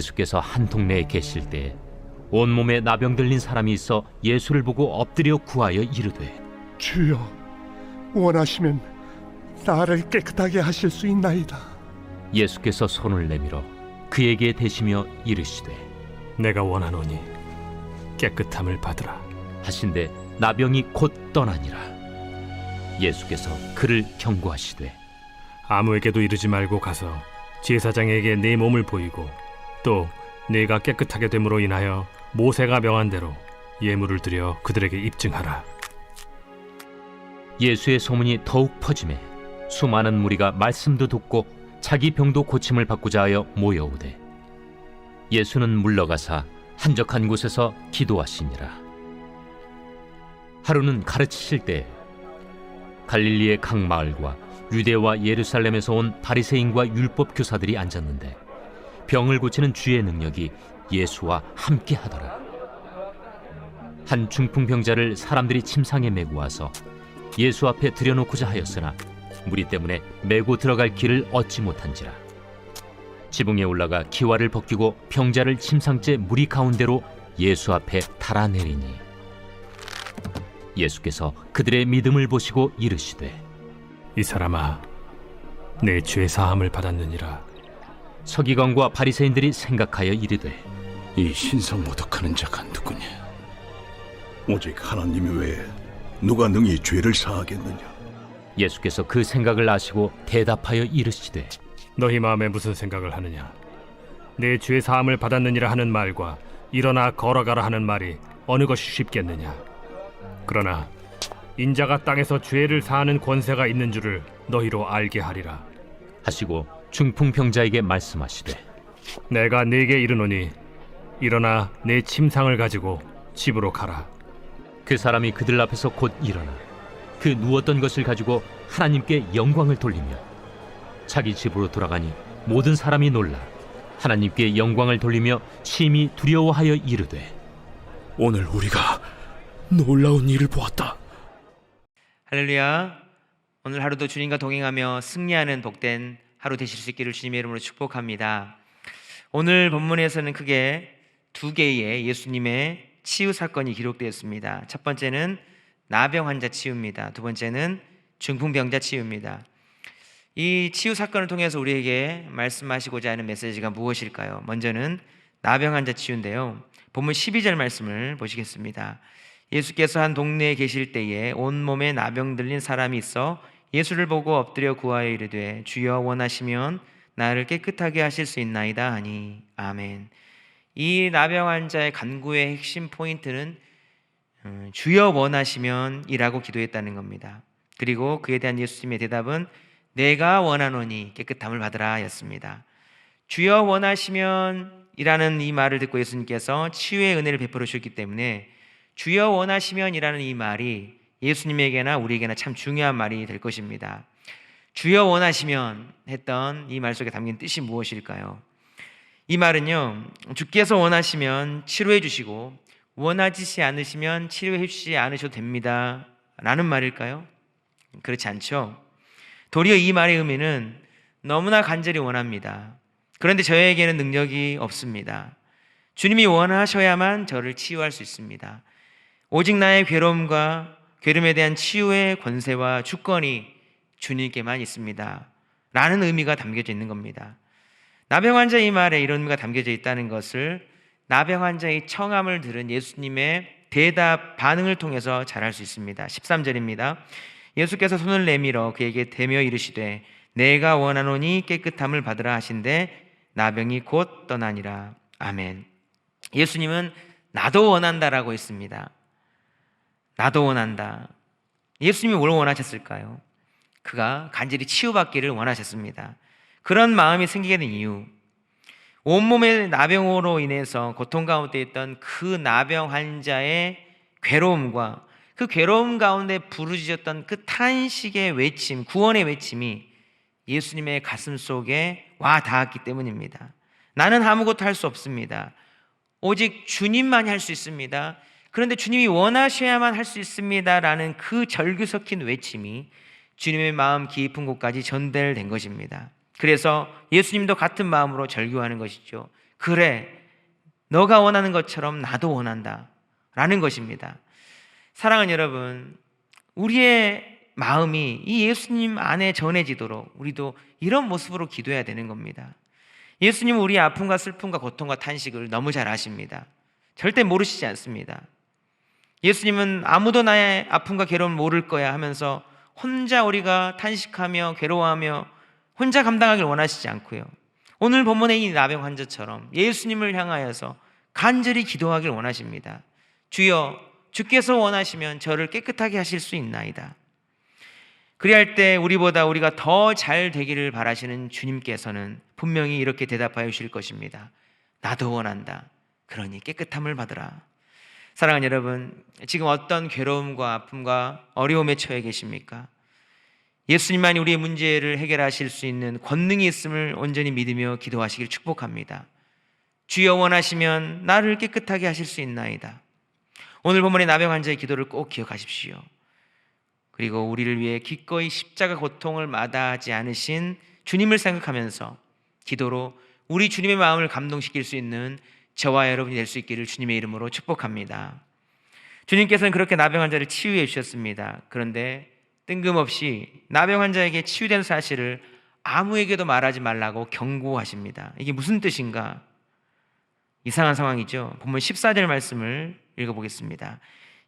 예수께서 한 동네에 계실 때 온몸에 나병 들린 사람이 있어 예수를 보고 엎드려 구하여 이르되, 주여, 원하시면 나를 깨끗하게 하실 수 있나이다. 예수께서 손을 내밀어 그에게 대시며 이르시되, 내가 원하노니 깨끗함을 받으라. 하신대 나병이 곧 떠나니라. 예수께서 그를 경고하시되, 아무에게도 이르지 말고 가서 제사장에게 네 몸을 보이고 또 네가 깨끗하게 됨으로 인하여 모세가 명한 대로 예물을 드려 그들에게 입증하라. 예수의 소문이 더욱 퍼지매 수많은 무리가 말씀도 듣고 자기 병도 고침을 받고자 하여 모여오되, 예수는 물러가사 한적한 곳에서 기도하시니라. 하루는 가르치실 때 갈릴리의 각 마을과 유대와 예루살렘에서 온 바리새인과 율법 교사들이 앉았는데 병을 고치는 주의 능력이 예수와 함께 하더라. 한 중풍병자를 사람들이 침상에 메고 와서 예수 앞에 들여놓고자 하였으나 무리 때문에 메고 들어갈 길을 얻지 못한지라. 지붕에 올라가 기와를 벗기고 병자를 침상째 무리 가운데로 예수 앞에 달아내리니, 예수께서 그들의 믿음을 보시고 이르시되, 이 사람아, 내 죄 사함을 받았느니라. 서기관과 바리새인들이 생각하여 이르되, 이 신성모독하는 자가 누구냐? 오직 하나님 외에 누가 능히 죄를 사하겠느냐? 예수께서 그 생각을 아시고 대답하여 이르시되, 너희 마음에 무슨 생각을 하느냐? 내 죄 사함을 받았느니라 하는 말과 일어나 걸어가라 하는 말이 어느 것이 쉽겠느냐? 그러나 인자가 땅에서 죄를 사하는 권세가 있는 줄을 너희로 알게 하리라. 하시고 중풍병자에게 말씀하시되, 내가 네게 이르노니 일어나 내 침상을 가지고 집으로 가라. 그 사람이 그들 앞에서 곧 일어나 그 누웠던 것을 가지고 하나님께 영광을 돌리며 자기 집으로 돌아가니 모든 사람이 놀라 하나님께 영광을 돌리며 심히 두려워하여 이르되, 오늘 우리가 놀라운 일을 보았다. 할렐루야. 오늘 하루도 주님과 동행하며 승리하는 복된 하루 되실 수 있기를 주님의 이름으로 축복합니다. 오늘 본문에서는 크게 두 개의 예수님의 치유 사건이 기록되었습니다. 첫 번째는 나병 환자 치유입니다. 두 번째는 중풍병자 치유입니다. 이 치유 사건을 통해서 우리에게 말씀하시고자 하는 메시지가 무엇일까요? 먼저는 나병 환자 치유인데요. 본문 12절 말씀을 보시겠습니다. 예수께서 한 동네에 계실 때에 온몸에 나병 들린 사람이 있어 예수를 보고 엎드려 구하여 이르되, 주여 원하시면 나를 깨끗하게 하실 수 있나이다 하니. 아멘. 이 나병 환자의 간구의 핵심 포인트는 주여 원하시면 이라고 기도했다는 겁니다. 그리고 그에 대한 예수님의 대답은 내가 원하노니 깨끗함을 받으라 였습니다. 주여 원하시면 이라는 이 말을 듣고 예수님께서 치유의 은혜를 베풀어 주셨기 때문에 주여 원하시면 이라는 이 말이 예수님에게나 우리에게나 참 중요한 말이 될 것입니다. 주여 원하시면 했던 이 말 속에 담긴 뜻이 무엇일까요? 이 말은요, 주께서 원하시면 치료해 주시고 원하지 않으시면 치료해 주시지 않으셔도 됩니다 라는 말일까요? 그렇지 않죠. 도리어 이 말의 의미는 너무나 간절히 원합니다. 그런데 저에게는 능력이 없습니다. 주님이 원하셔야만 저를 치유할 수 있습니다. 오직 나의 괴로움에 대한 치유의 권세와 주권이 주님께만 있습니다 라는 의미가 담겨져 있는 겁니다. 나병 환자 이 말에 이런 의미가 담겨져 있다는 것을 나병 환자의 청함을 들은 예수님의 대답 반응을 통해서 잘 알 수 있습니다. 13절입니다. 예수께서 손을 내밀어 그에게 대며 이르시되, 내가 원하노니 깨끗함을 받으라 하신대 나병이 곧 떠나니라. 아멘. 예수님은 나도 원한다라고 했습니다. 나도 원한다. 예수님이 뭘 원하셨을까요? 그가 간절히 치유받기를 원하셨습니다. 그런 마음이 생기게 된 이유, 온몸의 나병으로 인해서 고통 가운데 있던 그 나병 환자의 괴로움과 그 괴로움 가운데 부르짖었던 그 탄식의 외침, 구원의 외침이 예수님의 가슴 속에 와 닿았기 때문입니다. 나는 아무것도 할 수 없습니다. 오직 주님만이 할 수 있습니다. 그런데 주님이 원하셔야만 할 수 있습니다라는 그 절규 섞인 외침이 주님의 마음 깊은 곳까지 전달된 것입니다. 그래서 예수님도 같은 마음으로 절규하는 것이죠. 그래, 너가 원하는 것처럼 나도 원한다 라는 것입니다. 사랑하는 여러분, 우리의 마음이 이 예수님 안에 전해지도록 우리도 이런 모습으로 기도해야 되는 겁니다. 예수님은 우리의 아픔과 슬픔과 고통과 탄식을 너무 잘 아십니다. 절대 모르시지 않습니다. 예수님은 아무도 나의 아픔과 괴로움을 모를 거야 하면서 혼자 우리가 탄식하며 괴로워하며 혼자 감당하길 원하시지 않고요, 오늘 본문의 이 나병 환자처럼 예수님을 향하여서 간절히 기도하길 원하십니다. 주여, 주께서 원하시면 저를 깨끗하게 하실 수 있나이다. 그리할 때 우리보다 우리가 더 잘 되기를 바라시는 주님께서는 분명히 이렇게 대답하여 주실 것입니다. 나도 원한다. 그러니 깨끗함을 받으라. 사랑하는 여러분, 지금 어떤 괴로움과 아픔과 어려움에 처해 계십니까? 예수님만이 우리의 문제를 해결하실 수 있는 권능이 있음을 온전히 믿으며 기도하시길 축복합니다. 주여, 원하시면 나를 깨끗하게 하실 수 있나이다. 오늘 본문의 나병 환자의 기도를 꼭 기억하십시오. 그리고 우리를 위해 기꺼이 십자가 고통을 마다하지 않으신 주님을 생각하면서 기도로 우리 주님의 마음을 감동시킬 수 있는 저와 여러분이 될 수 있기를 주님의 이름으로 축복합니다. 주님께서는 그렇게 나병 환자를 치유해 주셨습니다. 그런데 뜬금없이 나병 환자에게 치유된 사실을 아무에게도 말하지 말라고 경고하십니다. 이게 무슨 뜻인가? 이상한 상황이죠. 본문 14절 말씀을 읽어보겠습니다.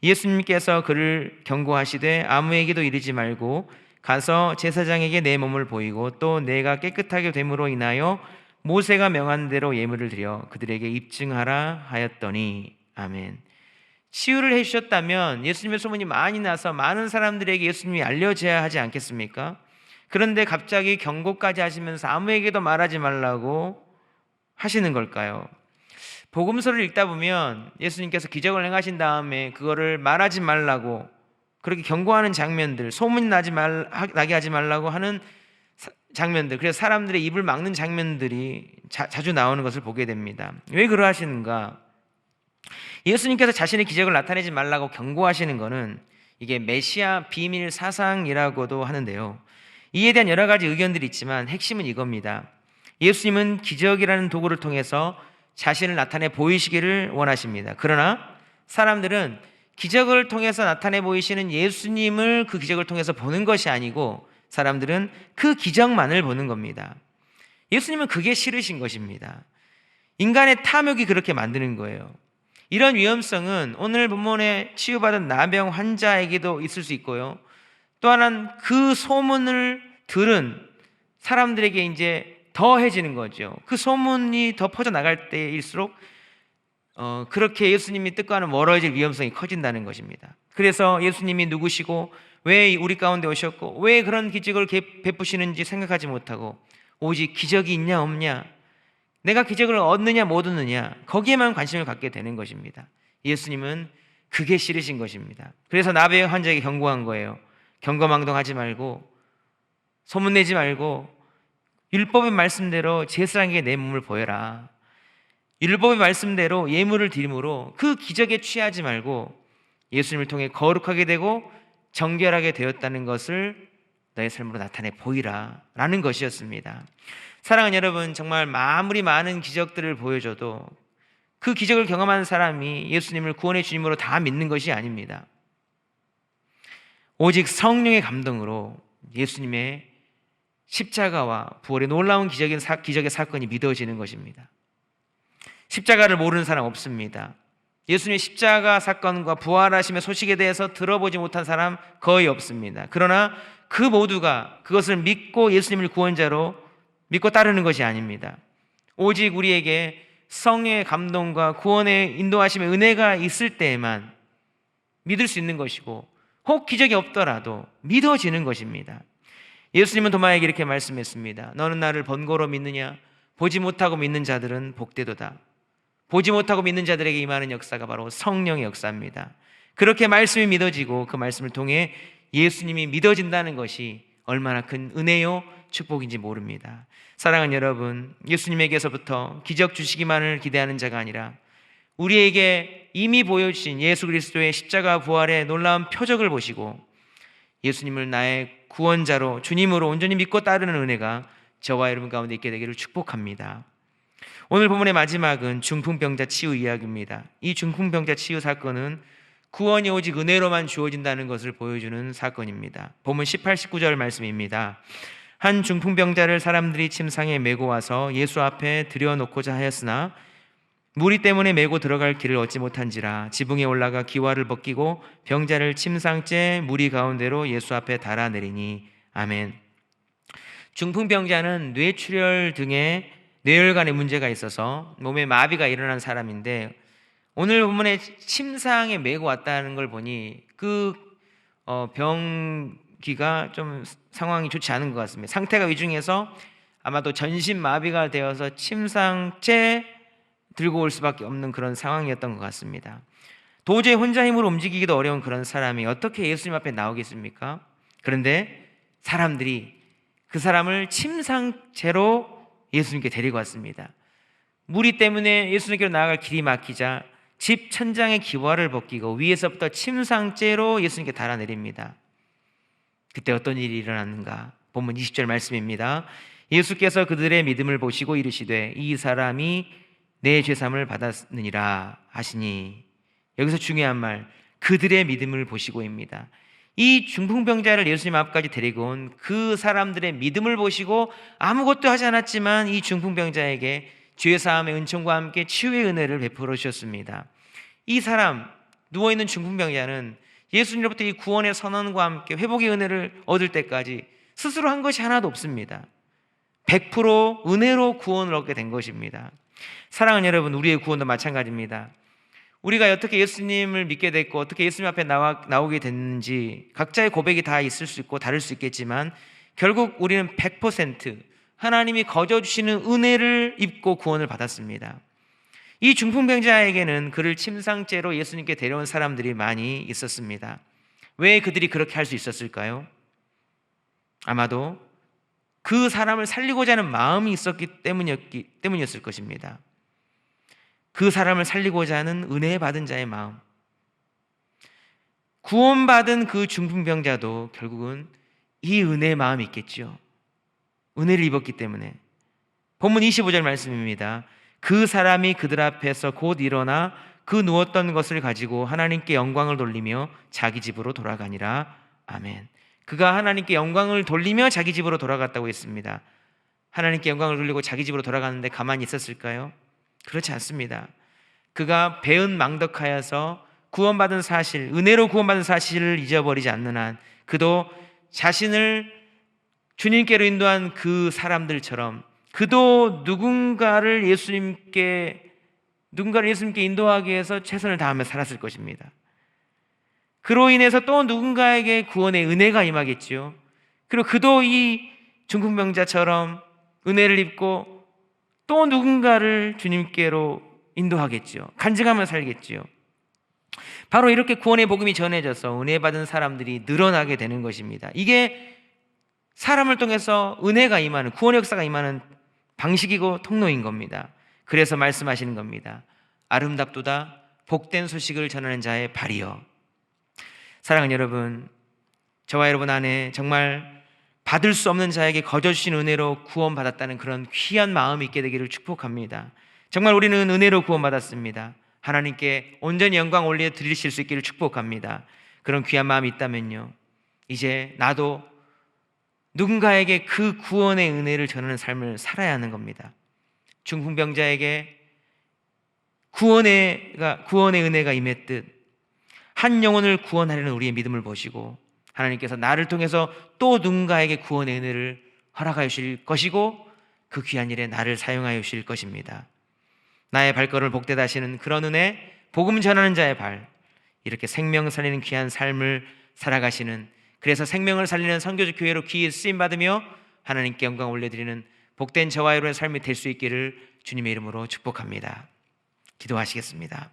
예수님께서 그를 경고하시되 아무에게도 이르지 말고 가서 제사장에게 내 몸을 보이고 또 내가 깨끗하게 됨으로 인하여 모세가 명한 대로 예물을 드려 그들에게 입증하라 하였더니. 아멘. 치유를 해주셨다면 예수님의 소문이 많이 나서 많은 사람들에게 예수님이 알려져야 하지 않겠습니까? 그런데 갑자기 경고까지 하시면서 아무에게도 말하지 말라고 하시는 걸까요? 복음서를 읽다 보면 예수님께서 기적을 행하신 다음에 그거를 말하지 말라고 그렇게 경고하는 장면들, 소문이 나게 하지 말라고 하는 장면들, 그래서 사람들의 입을 막는 장면들이 자주 나오는 것을 보게 됩니다. 왜 그러하시는가? 예수님께서 자신의 기적을 나타내지 말라고 경고하시는 것은 이게 메시아 비밀 사상이라고도 하는데요, 이에 대한 여러 가지 의견들이 있지만 핵심은 이겁니다. 예수님은 기적이라는 도구를 통해서 자신을 나타내 보이시기를 원하십니다. 그러나 사람들은 기적을 통해서 나타내 보이시는 예수님을 그 기적을 통해서 보는 것이 아니고 사람들은 그 기적만을 보는 겁니다. 예수님은 그게 싫으신 것입니다. 인간의 탐욕이 그렇게 만드는 거예요. 이런 위험성은 오늘 본문에 치유받은 나병 환자에게도 있을 수 있고요, 또 하나는 그 소문을 들은 사람들에게 이제 더해지는 거죠. 그 소문이 더 퍼져나갈 때일수록 그렇게 예수님이 뜻과는 멀어질 위험성이 커진다는 것입니다. 그래서 예수님이 누구시고 왜 우리 가운데 오셨고 왜 그런 기적을 베푸시는지 생각하지 못하고 오직 기적이 있냐 없냐, 내가 기적을 얻느냐 못 얻느냐, 거기에만 관심을 갖게 되는 것입니다. 예수님은 그게 싫으신 것입니다. 그래서 나병 환자에게 경고한 거예요. 경거망동하지 말고 소문내지 말고 율법의 말씀대로 제사장에게 내 몸을 보여라. 율법의 말씀대로 예물을 드림으로 그 기적에 취하지 말고 예수님을 통해 거룩하게 되고 정결하게 되었다는 것을 너의 삶으로 나타내 보이라 라는 것이었습니다. 사랑하는 여러분, 정말 아무리 많은 기적들을 보여줘도 그 기적을 경험한 사람이 예수님을 구원의 주님으로 다 믿는 것이 아닙니다. 오직 성령의 감동으로 예수님의 십자가와 부활의 놀라운 기적의 사건이 믿어지는 것입니다. 십자가를 모르는 사람 없습니다. 예수님의 십자가 사건과 부활하심의 소식에 대해서 들어보지 못한 사람 거의 없습니다. 그러나 그 모두가 그것을 믿고 예수님을 구원자로 믿고 따르는 것이 아닙니다. 오직 우리에게 성령의 감동과 구원의 인도하심의 은혜가 있을 때에만 믿을 수 있는 것이고, 혹 기적이 없더라도 믿어지는 것입니다. 예수님은 도마에게 이렇게 말씀했습니다. 너는 나를 번거로 믿느냐? 보지 못하고 믿는 자들은 복되도다. 보지 못하고 믿는 자들에게 임하는 역사가 바로 성령의 역사입니다. 그렇게 말씀이 믿어지고 그 말씀을 통해 예수님이 믿어진다는 것이 얼마나 큰 은혜요 축복인지 모릅니다. 사랑하는 여러분, 예수님에게서부터 기적 주시기만을 기대하는 자가 아니라 우리에게 이미 보여주신 예수 그리스도의 십자가 부활의 놀라운 표적을 보시고 예수님을 나의 구원자로 주님으로 온전히 믿고 따르는 은혜가 저와 여러분 가운데 있게 되기를 축복합니다. 오늘 본문의 마지막은 중풍병자 치유 이야기입니다. 이 중풍병자 치유 사건은 구원이 오직 은혜로만 주어진다는 것을 보여주는 사건입니다. 본문 18, 19절 말씀입니다. 한 중풍병자를 사람들이 침상에 메고 와서 예수 앞에 들여놓고자 하였으나 무리 때문에 메고 들어갈 길을 얻지 못한지라 지붕에 올라가 기와를 벗기고 병자를 침상째 무리 가운데로 예수 앞에 달아내리니. 아멘. 중풍병자는 뇌출혈 등의 뇌혈관에 문제가 있어서 몸에 마비가 일어난 사람인데, 오늘 본문에 침상에 메고 왔다는 걸 보니 그 병기가 좀 상황이 좋지 않은 것 같습니다. 상태가 위중해서 아마도 전신 마비가 되어서 침상째 들고 올 수밖에 없는 그런 상황이었던 것 같습니다. 도저히 혼자 힘으로 움직이기도 어려운 그런 사람이 어떻게 예수님 앞에 나오겠습니까? 그런데 사람들이 그 사람을 침상째로 예수님께 데리고 왔습니다. 무리 때문에 예수님께로 나아갈 길이 막히자 집 천장의 기와를 벗기고 위에서부터 침상째로 예수님께 달아내립니다. 그때 어떤 일이 일어났는가? 본문 20절 말씀입니다. 예수께서 그들의 믿음을 보시고 이르시되 이 사람이 내 죄사함을 받았느니라 하시니. 여기서 중요한 말, 그들의 믿음을 보시고입니다. 이 중풍병자를 예수님 앞까지 데리고 온 그 사람들의 믿음을 보시고 아무것도 하지 않았지만 이 중풍병자에게 죄사함의 은총과 함께 치유의 은혜를 베풀어 주셨습니다. 이 사람, 누워있는 중풍병자는 예수님으로부터 이 구원의 선언과 함께 회복의 은혜를 얻을 때까지 스스로 한 것이 하나도 없습니다. 100% 은혜로 구원을 얻게 된 것입니다. 사랑하는 여러분, 우리의 구원도 마찬가지입니다. 우리가 어떻게 예수님을 믿게 됐고 어떻게 예수님 앞에 나오게 됐는지 각자의 고백이 다 있을 수 있고 다를 수 있겠지만 결국 우리는 100% 하나님이 거저주시는 은혜를 입고 구원을 받았습니다. 이 중풍병자에게는 그를 침상째로 예수님께 데려온 사람들이 많이 있었습니다. 왜 그들이 그렇게 할 수 있었을까요? 아마도 그 사람을 살리고자 하는 마음이 있었기 때문이었을 것입니다. 그 사람을 살리고자 하는 은혜 받은 자의 마음. 구원받은 그 중풍병자도 결국은 이 은혜의 마음이 있겠죠. 은혜를 입었기 때문에. 본문 25절 말씀입니다. 그 사람이 그들 앞에서 곧 일어나 그 누웠던 것을 가지고 하나님께 영광을 돌리며 자기 집으로 돌아가니라. 아멘. 그가 하나님께 영광을 돌리며 자기 집으로 돌아갔다고 했습니다. 하나님께 영광을 돌리고 자기 집으로 돌아가는데 가만히 있었을까요? 그렇지 않습니다. 그가 배은망덕하여서 구원받은 사실, 은혜로 구원받은 사실을 잊어버리지 않는 한 그도 자신을 주님께로 인도한 그 사람들처럼 그도 누군가를 예수님께 인도하기 위해서 최선을 다하며 살았을 것입니다. 그로 인해서 또 누군가에게 구원의 은혜가 임하겠지요. 그리고 그도 이 중풍병자처럼 은혜를 입고 또 누군가를 주님께로 인도하겠죠. 간증하며 살겠지요. 바로 이렇게 구원의 복음이 전해져서 은혜 받은 사람들이 늘어나게 되는 것입니다. 이게 사람을 통해서 은혜가 임하는, 구원의 역사가 임하는 방식이고 통로인 겁니다. 그래서 말씀하시는 겁니다. 아름답도다 복된 소식을 전하는 자의 발이여. 사랑하는 여러분, 저와 여러분 안에 정말 받을 수 없는 자에게 거저주신 은혜로 구원받았다는 그런 귀한 마음이 있게 되기를 축복합니다. 정말 우리는 은혜로 구원받았습니다. 하나님께 온전히 영광 올려 드리실 수 있기를 축복합니다. 그런 귀한 마음이 있다면요, 이제 나도 누군가에게 그 구원의 은혜를 전하는 삶을 살아야 하는 겁니다. 중풍병자에게 구원의 은혜가 임했듯 한 영혼을 구원하려는 우리의 믿음을 보시고 하나님께서 나를 통해서 또 누군가에게 구원의 은혜를 허락하여 주실 것이고 그 귀한 일에 나를 사용하여 주실 것입니다. 나의 발걸음을 복되다 하시는 그런 은혜, 복음 전하는 자의 발, 이렇게 생명 살리는 귀한 삶을 살아가시는, 그래서 생명을 살리는 선교적 교회로 귀히 쓰임받으며 하나님께 영광 올려드리는 복된 저와 여러분의 삶이 될 수 있기를 주님의 이름으로 축복합니다. 기도하시겠습니다.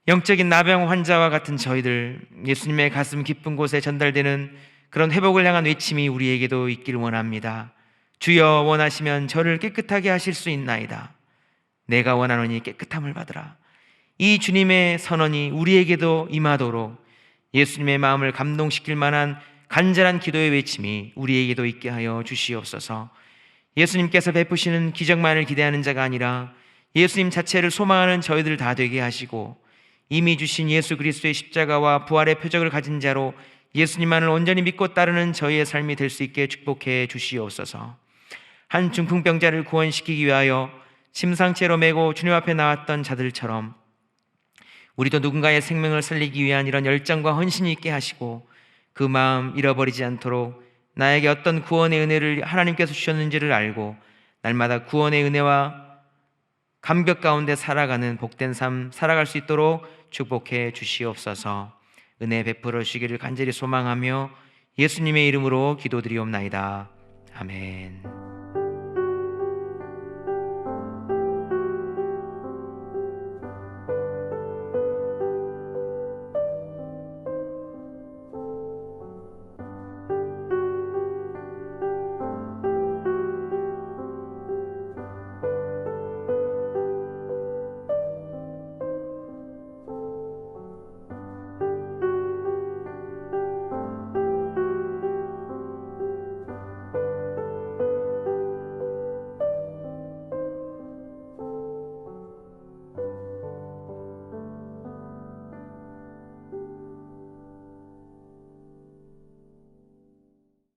영적인 나병 환자와 같은 저희들, 예수님의 가슴 깊은 곳에 전달되는 그런 회복을 향한 외침이 우리에게도 있기를 원합니다. 주여, 원하시면 저를 깨끗하게 하실 수 있나이다. 내가 원하노니 깨끗함을 받으라. 이 주님의 선언이 우리에게도 임하도록 예수님의 마음을 감동시킬 만한 간절한 기도의 외침이 우리에게도 있게 하여 주시옵소서. 예수님께서 베푸시는 기적만을 기대하는 자가 아니라 예수님 자체를 소망하는 저희들 다 되게 하시고, 이미 주신 예수 그리스도의 십자가와 부활의 표적을 가진 자로 예수님만을 온전히 믿고 따르는 저희의 삶이 될 수 있게 축복해 주시옵소서. 한 중풍병자를 구원시키기 위하여 심상체로 메고 주님 앞에 나왔던 자들처럼 우리도 누군가의 생명을 살리기 위한 이런 열정과 헌신이 있게 하시고, 그 마음 잃어버리지 않도록 나에게 어떤 구원의 은혜를 하나님께서 주셨는지를 알고 날마다 구원의 은혜와 감격 가운데 살아가는 복된 삶 살아갈 수 있도록 축복해 주시옵소서. 은혜 베풀어 주시기를 간절히 소망하며 예수님의 이름으로 기도드리옵나이다. 아멘.